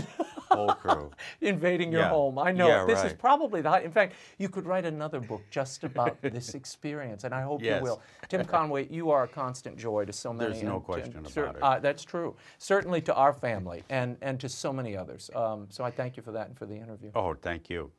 whole crew. Invading your home. I know. Yeah, this right. is probably the high. In fact, you could write another book just about this experience, and I hope you will. Tim Conway, you are a constant joy to so many. There's no question about it. That's true. Certainly to our family and to so many others. So I thank you for that and for the interview. Oh, thank you.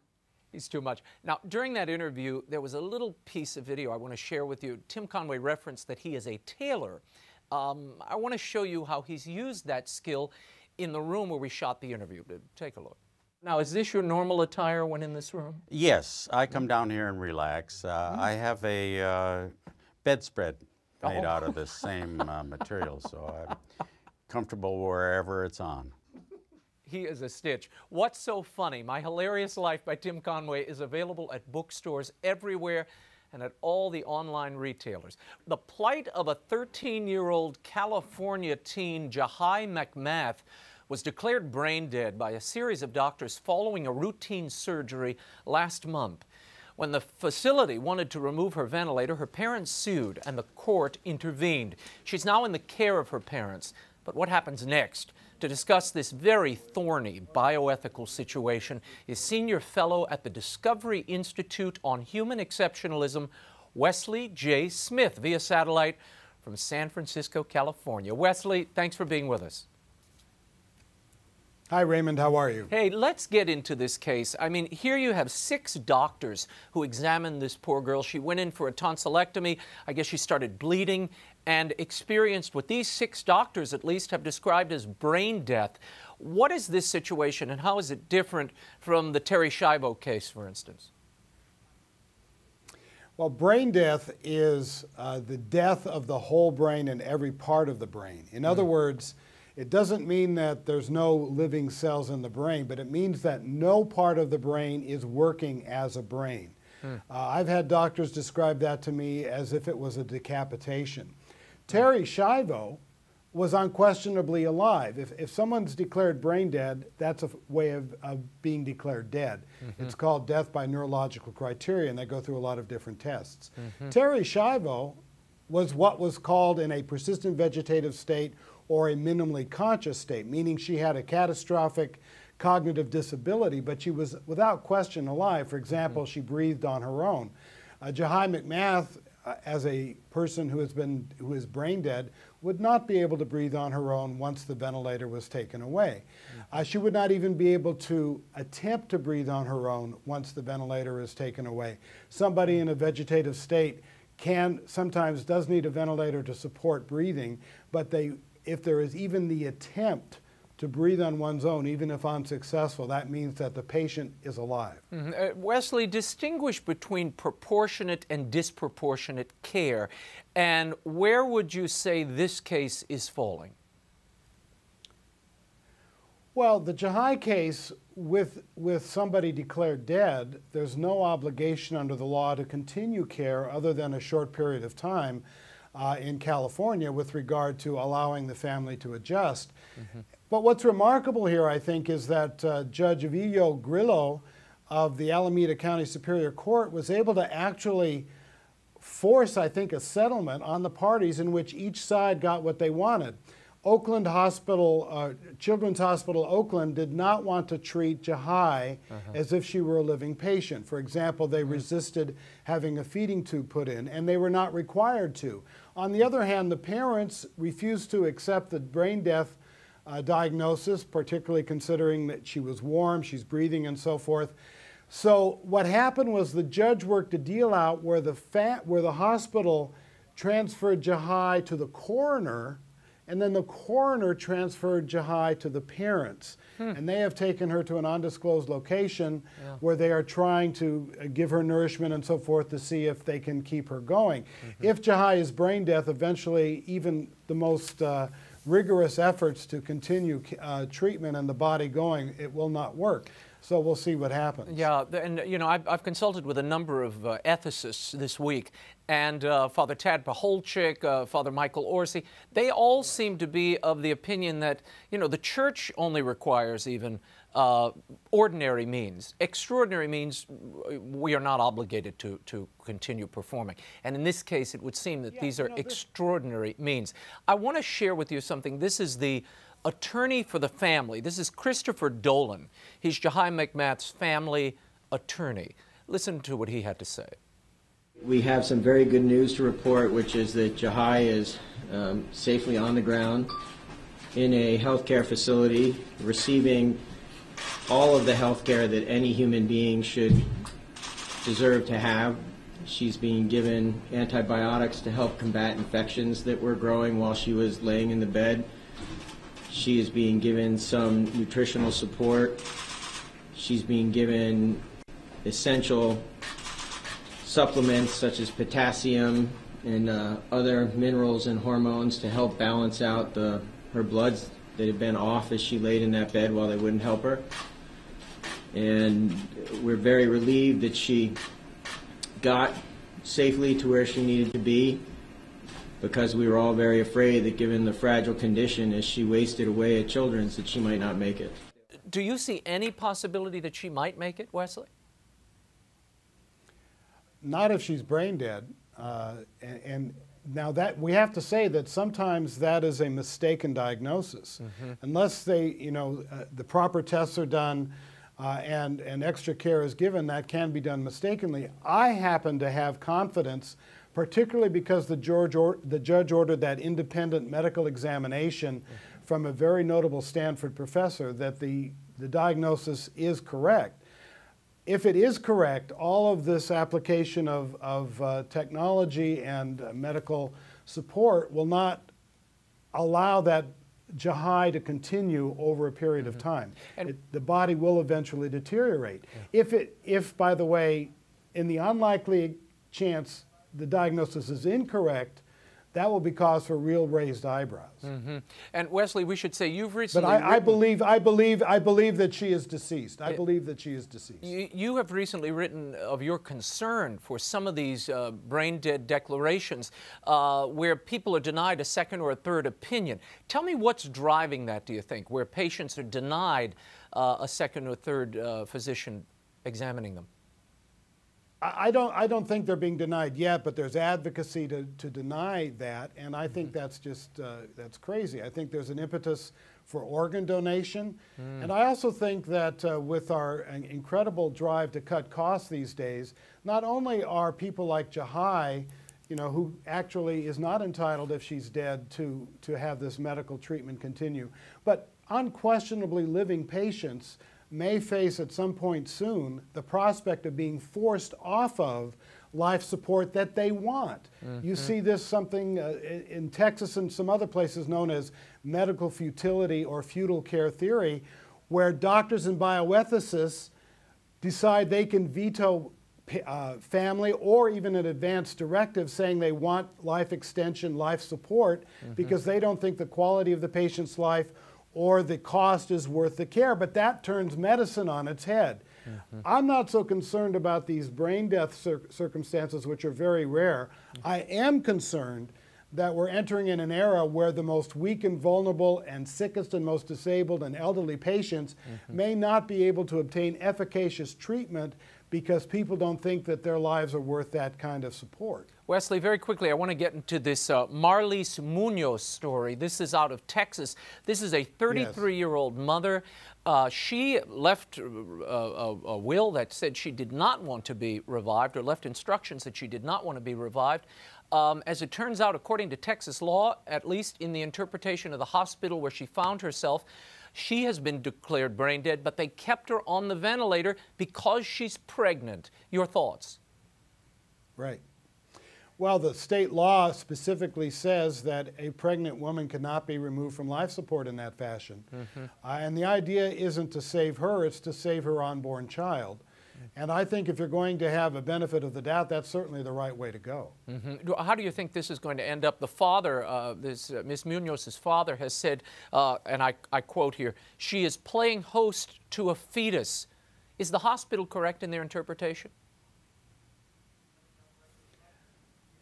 He's too much. Now, during that interview, there was a little piece of video I want to share with you. Tim Conway referenced that he is a tailor. I want to show you how he's used that skill in the room where we shot the interview. Take a look. Now, is this your normal attire when in this room? Yes, I come down here and relax. I have a bedspread made out of this same material, so I'm comfortable wherever it's on. He is a stitch. What's So Funny? My Hilarious Life by Tim Conway is available at bookstores everywhere and at all the online retailers. The plight of a 13-year-old California teen, Jahi McMath, was declared brain dead by a series of doctors following a routine surgery last month. When the facility wanted to remove her ventilator, her parents sued and the court intervened. She's now in the care of her parents. But what happens next? To discuss this very thorny bioethical situation is Senior Fellow at the Discovery Institute on Human Exceptionalism, WESLEY J. Smith, via satellite from San Francisco, California. WESLEY, thanks for being with us. Hi, Raymond. How are you? Hey, let's get into this case. I mean, here you have 6 doctors who examined this poor girl. She went in for a tonsillectomy. I guess she started bleeding and experienced what these 6 doctors, at least, have described as brain death. What is this situation, and how is it different from the Terri Schiavo case, for instance? Well, brain death is the death of the whole brain and every part of the brain. In other words, it doesn't mean that there's no living cells in the brain, but it means that no part of the brain is working as a brain. I've had doctors describe that to me as if it was a decapitation. Terry Schiavo was unquestionably alive. If someone's declared brain dead, that's a way of being declared dead. It's called death by neurological criteria, and they go through a lot of different tests. Terry Schiavo was what was called in a persistent vegetative state or a minimally conscious state, meaning she had a catastrophic cognitive disability, but she was without question alive. For example, she breathed on her own. Jahi McMath, as a person who is brain dead, would not be able to breathe on her own once the ventilator was taken away. She would not even be able to attempt to breathe on her own once the ventilator is taken away. Somebody in a vegetative state sometimes does need a ventilator to support breathing, but if there is even the attempt to breathe on one's own, even if unsuccessful, that means that the patient is alive. Wesley, distinguish between proportionate and disproportionate care, and where would you say this case is falling? Well, the Jahi case, with somebody declared dead, there's no obligation under the law to continue care other than a short period of time in California with regard to allowing the family to adjust. But what's remarkable here, I think, is that Judge Avillo Grillo of the Alameda County Superior Court was able to actually force, I think, a settlement on the parties in which each side got what they wanted. Oakland Hospital, Children's Hospital Oakland did not want to treat Jahi as if she were a living patient. For example, they resisted having a feeding tube put in, and they were not required to. On the other hand, the parents refused to accept the brain death diagnosis, particularly considering that she was warm, she's breathing, and so forth. So what happened was the judge worked a deal out where the hospital transferred Jahi to the coroner, and then the coroner transferred Jahi to the parents. And they have taken her to an undisclosed location where they are trying to give her nourishment and so forth to see if they can keep her going. If Jahi is brain death, eventually even the most rigorous efforts to continue treatment and the body going, it will not work. So we'll see what happens. Yeah, and you know, I've consulted with a number of ethicists this week, and Father Tad Paholczyk, Father Michael Orsi, they all seem to be of the opinion that, you know, the church only requires even ordinary means. Extraordinary means we are not obligated to continue performing. And in this case, it would seem that these are extraordinary means. I want to share with you something. This is the attorney for the family. This is Christopher Dolan. He's Jahi McMath's family attorney. Listen to what he had to say. We have some very good news to report, which is that Jahi is safely on the ground in a healthcare facility, receiving all of the health care that any human being should deserve to have. She's being given antibiotics to help combat infections that were growing while she was laying in the bed. She is being given some nutritional support. She's being given essential supplements such as potassium and other minerals and hormones to help balance out her bloods that had been off as she laid in that bed while they wouldn't help her. And we're very relieved that she got safely to where she needed to be, because we were all very afraid that given the fragile condition as she wasted away at Children's that she might not make it. Do you see any possibility that she might make it, Wesley? Not if she's brain dead. And now that we have to say that sometimes that is a mistaken diagnosis. Unless the proper tests are done and extra care is given, that can be done mistakenly. I happen to have confidence, particularly because the judge ordered that independent medical examination from a very notable Stanford professor, that the diagnosis is correct. If it is correct, all of this application of technology and medical support will not allow that Jahi to continue over a period of time. The body will eventually deteriorate. If, by the way, in the unlikely chance the diagnosis is incorrect, that will be cause for real raised eyebrows. And Wesley, we should say you've recently. But I believe that she is deceased. I believe that she is deceased. You have recently written of your concern for some of these brain dead declarations where people are denied a second or a third opinion. Tell me what's driving that, do you think, where patients are denied a second or third physician examining them? I don't think they're being denied yet, but there's advocacy to deny that, and I think that's just that's crazy. I think there's an impetus for organ donation, and I also think that with our incredible drive to cut costs these days, not only are people like Jahi, you know, who actually is not entitled if she's dead to have this medical treatment continue, but unquestionably living patients may face at some point soon the prospect of being forced off of life support that they want. You see this something in Texas and some other places known as medical futility or feudal care theory, where doctors and bioethicists decide they can veto family or even an advance directive saying they want life extension, life support, because they don't think the quality of the patient's life or the cost is worth the care, but that turns medicine on its head. I'm not so concerned about these brain death circumstances, which are very rare. I am concerned that we're entering in an era where the most weak and vulnerable and sickest and most disabled and elderly patients may not be able to obtain efficacious treatment because people don't think that their lives are worth that kind of support. Wesley, very quickly, I want to get into this Marlise Munoz story. This is out of Texas. This is a 33-year-old mother. She left a will that said she did not want to be revived, or left instructions that she did not want to be revived. As it turns out, according to Texas law, at least in the interpretation of the hospital where she found herself, she has been declared brain dead, but they kept her on the ventilator because she's pregnant. Your thoughts? Right. Well, the state law specifically says that a pregnant woman cannot be removed from life support in that fashion. And the idea isn't to save her, it's to save her unborn child. And I think if you're going to have a benefit of the doubt, that's certainly the right way to go. How do you think this is going to end up? The father, Ms. Munoz's father, has said, and I quote here, she is playing host to a fetus. Is the hospital correct in their interpretation?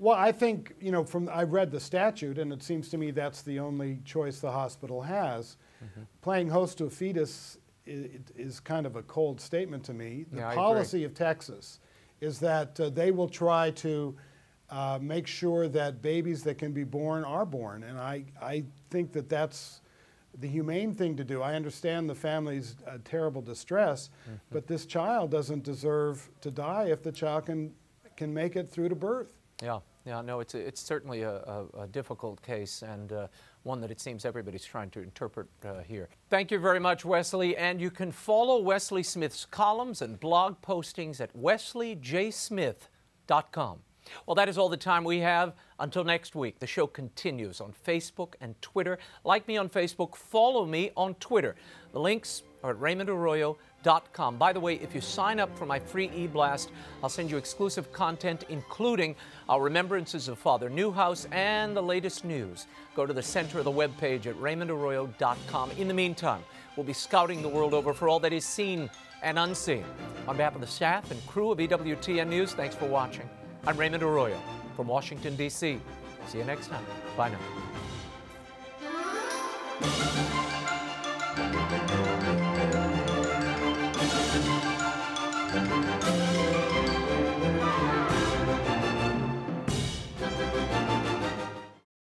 Well, I think, you know, I read the statute, and it seems to me that's the only choice the hospital has. Playing host to a fetus is kind of a cold statement to me. The policy of Texas is that they will try to make sure that babies that can be born are born, and I think that that's the humane thing to do. I understand the family's terrible distress, but this child doesn't deserve to die if the child can make it through to birth. Yeah, no, it's certainly a difficult case, and one that it seems everybody's trying to interpret here. Thank you very much, Wesley, and you can follow Wesley Smith's columns and blog postings at WesleyJSmith.com. Well, that is all the time we have. Until next week, the show continues on Facebook and Twitter. Like me on Facebook, follow me on Twitter. The links are at RaymondArroyo.com. By the way, if you sign up for my free e-blast, I'll send you exclusive content, including our remembrances of Father Neuhaus and the latest news. Go to the center of the webpage at RaymondArroyo.com. In the meantime, we'll be scouting the world over for all that is seen and unseen. On behalf of the staff and crew of EWTN News, thanks for watching. I'm Raymond Arroyo from Washington, D.C. See you next time. Bye now.